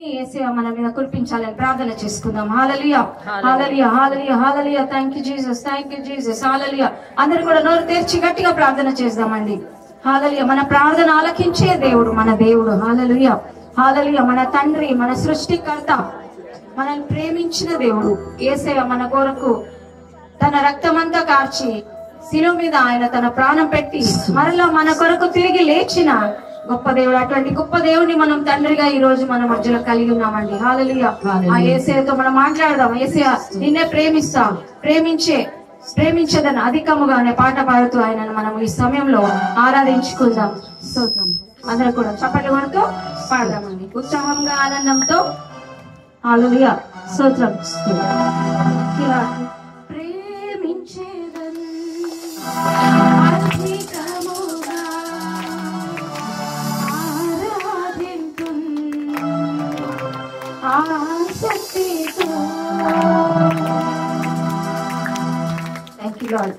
యేసయ్య మన మీద కురిపించాలని ప్రార్థన చేసుకుందాం. Hallelujah hallelujah hallelujah hallelujah. Thank you Jesus, thank you Jesus. Hallelujah. అందరూ కూడా నోరు తెరిచి గట్టిగా ప్రార్థన చేద్దామండి. హల్లెలూయా. మన ప్రార్థన ఆలకించే దేవుడు మన దేవుడు. హల్లెలూయా హల్లెలూయా. మన తండ్రి, మన సృష్టికర్త, మనల్ని ప్రేమించిన దేవుడు యేసయ్య మన కొరకు తన రక్తమంతా కార్చి శిలువ మీద ఆయన తన ప్రాణం పెట్టి మరలా మన కొరకు తిరిగి లేచిన గొప్ప దేవుడు. అటువంటి గొప్ప దేవుని మనం తండ్రిగా ఈ రోజు మన మధ్యలో కలిగి ఉన్నామండి. హల్లెలూయా. ఆ యేసయ్యతో మనం మాట్లాడదాం. యేసయ్య నిన్నే ప్రేమిస్తా, ప్రేమించదని అధికముగా అనే పాట పాడుతూ ఆయనను మనం ఈ సమయంలో ఆరాధించుకుందాం. స్తోత్రం. అందరూ కూడా చప్పట్లు కొడుతూ పాడదామండి ఉత్సాహంగా, ఆనందంతో. హల్లెలూయా. స్తోత్రం. ఇలా Thank you, Lord.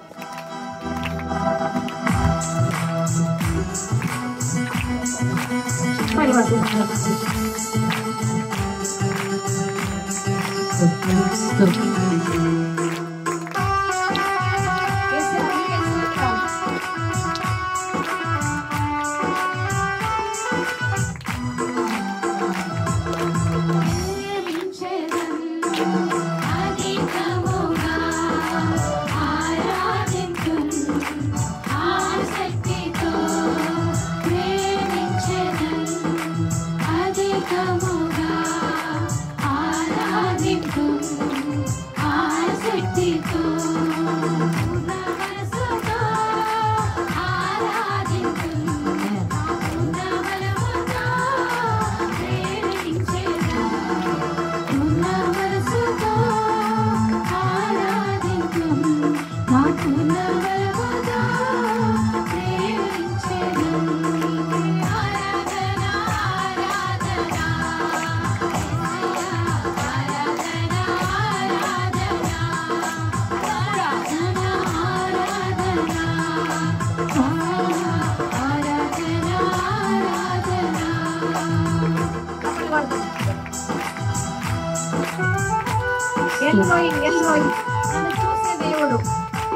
నన్ను చూసే దేవుడు.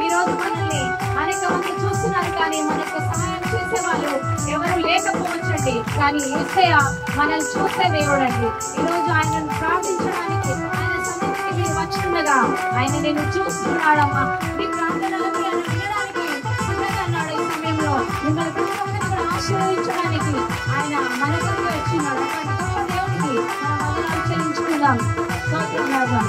ఈ రోజు మనల్ని అనేక మంది చూస్తున్నారు, కానీ మనకు సహాయం చేసే వాళ్ళు ఎవరు లేకపోవచ్చండి. కానీ యేసయ్య మనల్ని చూసే దేవుడు అండి. ఈ రోజు ఆయనను ప్రార్థించడానికి ఆయన సన్నిధికి మీరు వచ్చుండగా ఆయన నేను చూస్తున్నాడమ్మా, మీ ప్రార్థనలకి ఆయన వినడానికి సిద్ధంగా అన్నాడు. ఈ సమయంలో మిమ్మల్ని ప్రతి ఒక్కరిని కూడా ఆశీర్వదించడానికి ఆయన మన కొరకు వచ్చినాడు. అటువంటి గొప్ప దేవునికి మనం వందనాలు చెల్లించుకుందాం. స్తోత్రం రాజా.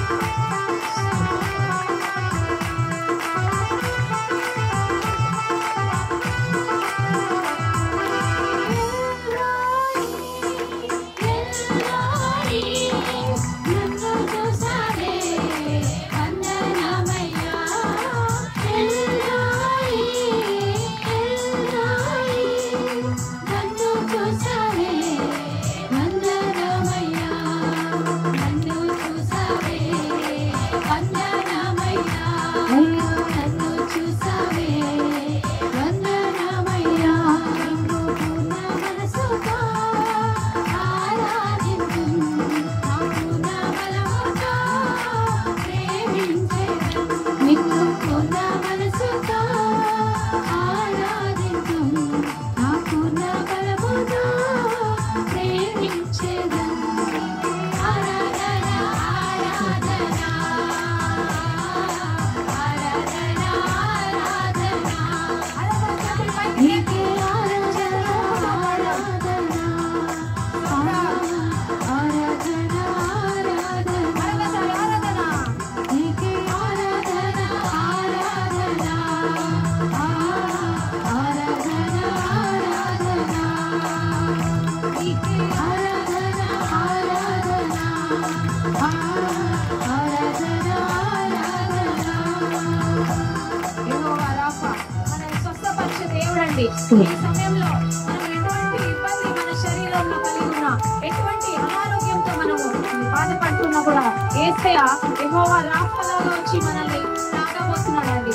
ఈ సమయంలో మనం ఎటువంటి ఇబ్బంది మన శరీరంలో కలిగి ఉన్నా, ఎటువంటి అనారోగ్యంతో మనము బాధపడుతున్నా కూడా యేసయ్య యెహోవా రాఫాలాగా వచ్చి మనల్ని తాగబోతున్నాడు అండి.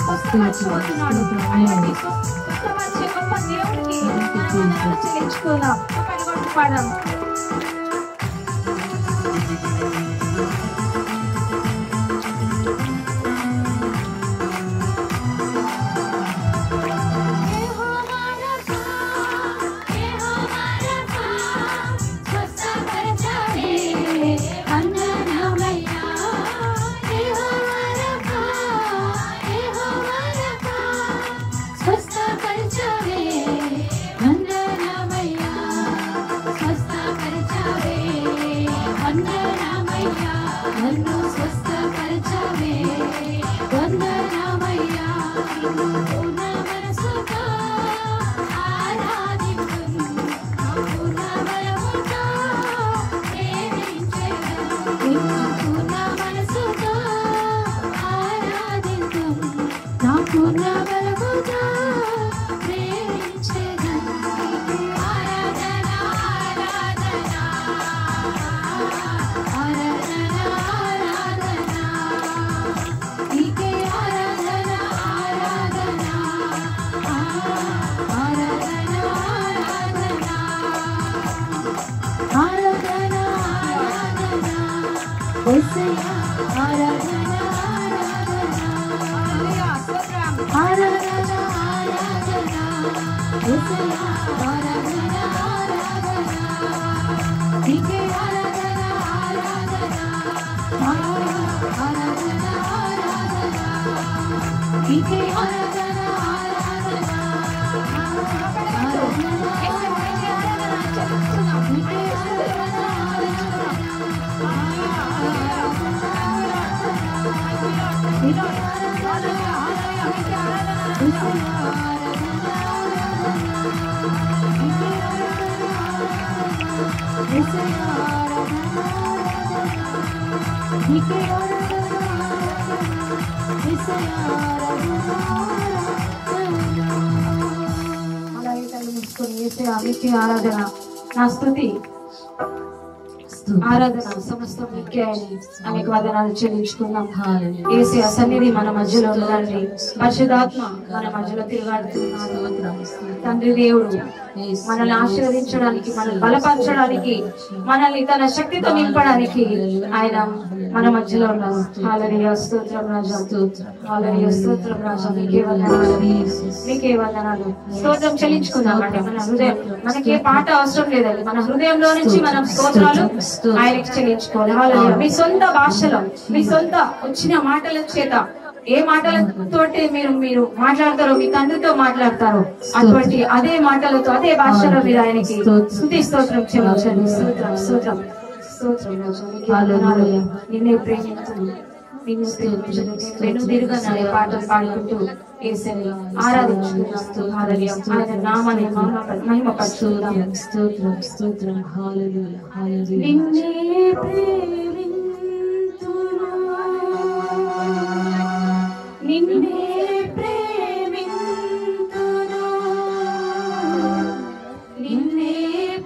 స్వస్థపరచబోతున్నాడు. అలాంటి స్వస్థపరిచే గొప్ప దేవుడికి మనం వందనాలు చెల్లించుకుందాం. పాడదాం. వందనమయ్యా నన్ను స్వస్థపరచవే వందనమయ్యా నిన్ను పూర్ణ మనసుతో ఆరాధింతును నా పూర్ణ బలముతో ప్రేమించెదను నిన్ను పూర్ణ మనసుతో ఆరాధింతును నా పూర్ణ బలముతో ప్రేమించెదను ఆరాధన ఆరాధన ఆరాధన ఆరాధన నీకే ఆరాధన ఆరాధన ఆరాధన ఆరాధన ఆరాధన ఆరాధన యేసయ్యా ఆరాధన ఆరాధన ఆరాధన ఆరాధన యేసయ్యా ఆరాధన ఆరాధన నీకే ఆరాధన ఆరాధన ఆరాధన ఆరాధన నీకే ఆరాధన ఆరాధన ఆరాధన నా స్తుతి ఆరాధన సమస్తం నీకే అని అనేక వందనాలు చెల్లించుకుందాం. యేసయ్య సన్నిధి మన మధ్యలో ఉందండి. పరిశుద్ధాత్మ మన మధ్యలో తిరుగాడుతున్నాడు. తండ్రి దేవుడు మనల్ని ఆశీర్వదించడానికి, మనల్ని బలపరచడానికి, మనల్ని తన శక్తితో నింపడానికి ఆయన మన మధ్యలో ఉన్నారు. హల్లెలూయా స్తోత్రం రాజా, హల్లెలూయా స్తోత్రం రాజా. నీకే వందనాలు, నీకే వందనాలు. స్తోత్రం చెల్లించుకుందామండి. మన హృదయం, మనకే పాట అవసరం లేదండి. మన హృదయంలో నుంచి మనం స్తోత్రాలు ఆయనకి చెల్లించుకోవాలి. హల్లెలూయా. మీ సొంత భాషలో, మీ సొంత వచ్చిన మాటల చేత, ఏ మాటలతోటి మీరు మాట్లాడతారో, మీ తండ్రితో మాట్లాడతారో అటువంటి అదే మాటలతో, అదే భాషలో మీరు ఆయనకి స్తుతి స్తోత్రం చెల్లించండి. స్తోత్రం స్తోత్రం స్తోత్రం రాజా. నిన్నే ప్రేమించును, నిన్ను వెనుదిరుగా అనే పాటలు పాడుకుంటూ యేసయ్యని ఆరాధించుకుంటూ హల్లెలూయా ఆయన నామాన్ని మహిమపరుచుదాం. స్తోత్రం స్తోత్రం హల్లెలూయా హల్లెలూయా. నిన్నే ప్రేమింతును, నిన్నే ప్రేమింతును, నిన్నే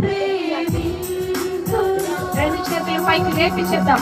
ప్రేమింతును. రెండు చేతులు పైకి లేపి చేద్దాం.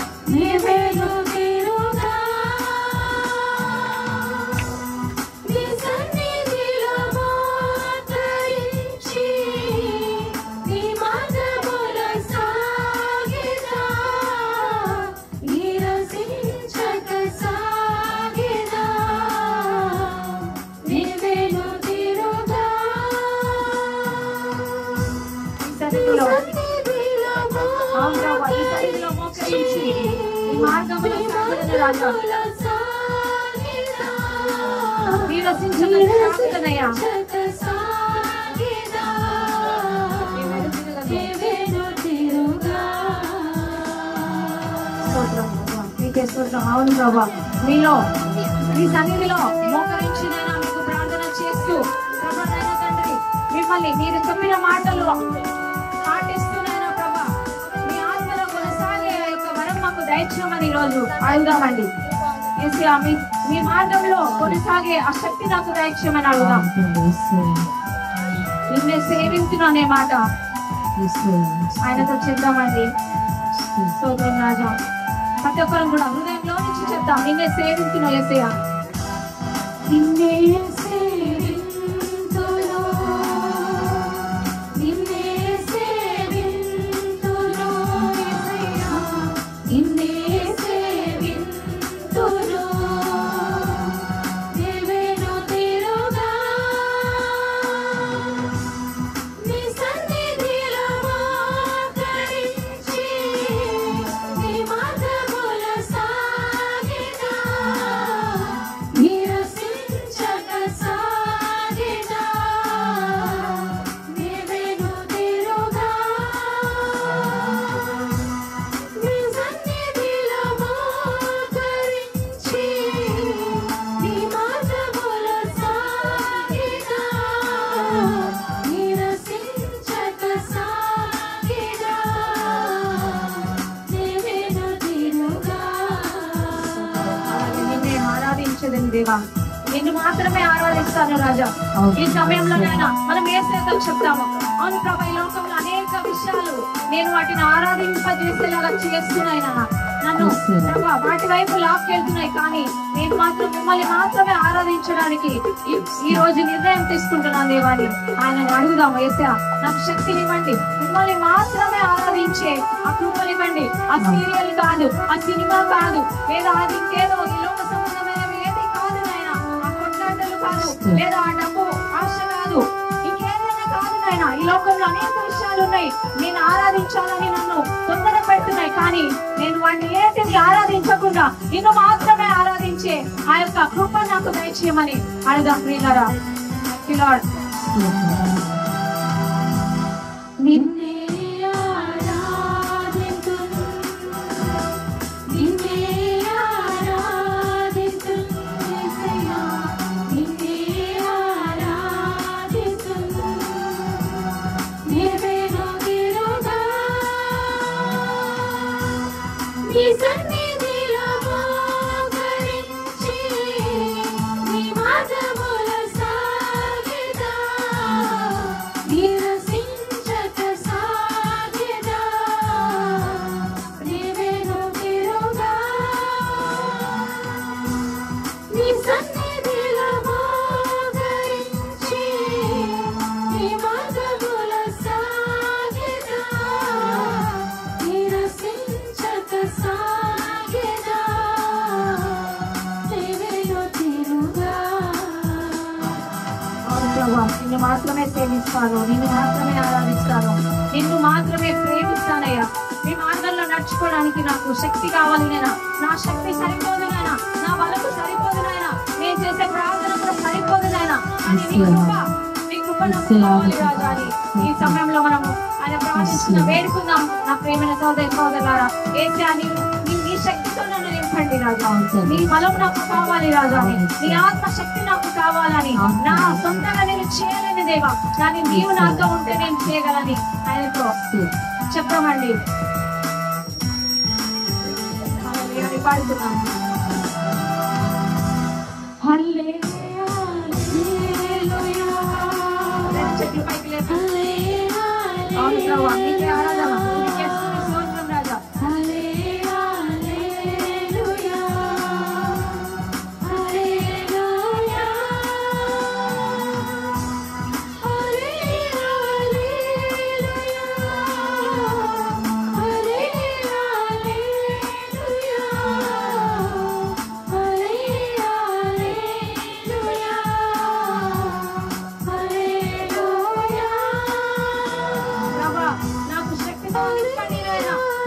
అవును ప్రభా, మీలో మీ సన్నిధిలో మోకరించి మీకు ప్రార్థన చేస్తూ తండ్రి మిమ్మల్ని మీరు చెప్పిన మాటలు పాటిస్తున్నాయినా ప్రభా, మీ ఆత్మలో కొనసాగే యొక్క వరం మాకు దయచేయమని ఈరోజు అడుగుదామండి. యేసయ్యా మీ మార్గంలో కొనసాగే ఆ శక్తి నాకు దయచేయమని అడుగుదాం. నిన్నే సేవించును అనే మాట ఆయనతో చెప్దామండి. స్తోత్రం రాజా. ప్రతి ఒక్కరం కూడా హృదయంలో నుంచి చెప్తాం, నిన్నే సేవించును యేసయ్యా, నిన్నే సేవించును, నిన్నే సేవించును యేసయ్యా, నిన్నే సేవించును. దేవేను తిరుగా నీ సన్నిధిలో మోకరించి నీ మార్గముల సాగినా నిరసించక దేవా, నిన్ను మాత్రమే ఆరాధిస్తాను రాజా. ఈ సమయంలో నాయన మనం యేసుతో చెప్తాము, అవును ప్రభా, ఈ లోకంలో అనేక విషయాలు నేను వాటిని ఆరాధింపజేసేలాగా చేస్తున్నాయి నన్ను ప్రభా, వాటి వైపు లాక్కెళ్తున్నాయి. కానీ నేను మాత్రం మిమ్మల్ని మాత్రమే ఆరాధించడానికి ఈ రోజు నిర్ణయం తీసుకుంటున్నాను దేవాని. ఆయన అడుగుదాము, యేసయ్యా నాకు శక్తినివ్వండి, మిమ్మల్ని మాత్రమే ఆరాధించే ఆ కృపనివ్వండి. ఆ సీరియల్ కాదు, ఆ సినిమా కాదు, లేదా అది ఇంకేదో ఈ లోక సంబంధమైనవి ఏది కాదు నాయన. ఆ కొట్లాటలు కాదు, లేదా ఆ డబ్బు ఆశ కాదు, ఇంకేదైనా కాదు నాయన. ఈ లోకంలో అనేక విషయాలు ఉన్నాయి నేను ఆరాధించాలని నన్ను తొందర పెడుతున్నాయి. కానీ నేను వాటిని ఏటిని ఆరాధించకుండా నిన్ను మాత్రమే ఆరాధించే ఆ యొక్క కృప నాకు దయచేయమని అడుగుదాం ప్రియులారా. నిన్నే నిన్ను మాత్రమే సేవిస్తాను, నిన్ను మాత్రమే ఆరాధిస్తాను, నిన్ను మాత్రమే ప్రేమిస్తానయ్యా. మీ మార్గంలో నడుచుకోవడానికి నాకు శక్తి కావాలి నైనా. నా శక్తి సరిపోదు నాయనా, నా బలము సరిపోదు నాయనా, నేను చేసే ప్రార్థన కూడా సరిపోదు నాయనా. అని నీ కృప నాకు కావాలి రాజా అని ఈ సమయంలో మనము ఆయన ప్రార్థిస్తున్న వేడుకుందాం. నా ప్రేమైన సోదరులారా, యేసయ్యా నీ శక్తితో నన్ను నింపండి రాజా. నీ బలం నాకు కావాలి రాజా, నీ ఆత్మ శక్తి నాకు కావాలని. నా సొంతంగా నేను చేయలేని దేవా, కానీ నీవు నాతో ఉంటే నేను చేయగలని ఆయనతో చెప్పమండి. పాడుతున్నాం చెట్లు పైకి లేదు. అవును ప్రభా, నీకే ఆరాధన, నీకే స్తోత్రం రాజా.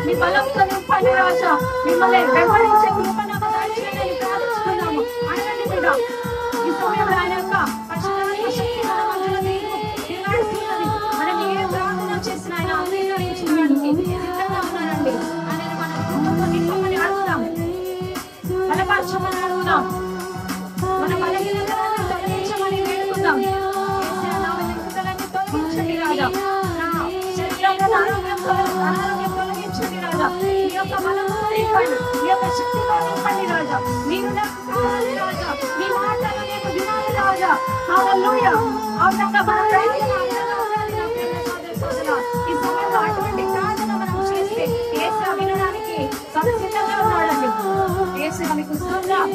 మీ బలంతో నింపండి రాజా, మిమ్మల్ని వెంబడించే కృప నాకు దయచేయమని ప్రార్థిస్తున్నాము. అడగండి బిడ్డ, ఈ సమయంలో ఆయన యొక్క పరిశుద్ధమైన శక్తి మన మధ్యలో నిలబడుతున్నది. మనం ఏ ప్రార్థన చేసిన ఆయన అంగీకరించడానికి సిద్ధంగా ఉన్నారండి. ఆయన మన కృపతో నింపమని అడుగుదాం, బలపరచమని అడుగుదాం, మన బలహీనతలను తొలగించమని వేడుకుందాం. తొలగించండి రాజా, నా శరీరంలో అనారోగ్యం తొలగించండి రాజా. మీ యొక్క బలంతో నింపండి, మీ యొక్క శక్తితో నింపండి రాజా. మీరు నాకు కావాలి రాజా, మీ మాటలు నేను వినాలి రాజా. హల్లెలూయా. అవునంగా మన ప్రార్థన ఈ సమయంలో అటువంటి ప్రార్థన మనం చేస్తే యేసు వినడానికి సంసిద్ధంగా ఉన్నాడండి. యేసు మీకు స్తోత్రం.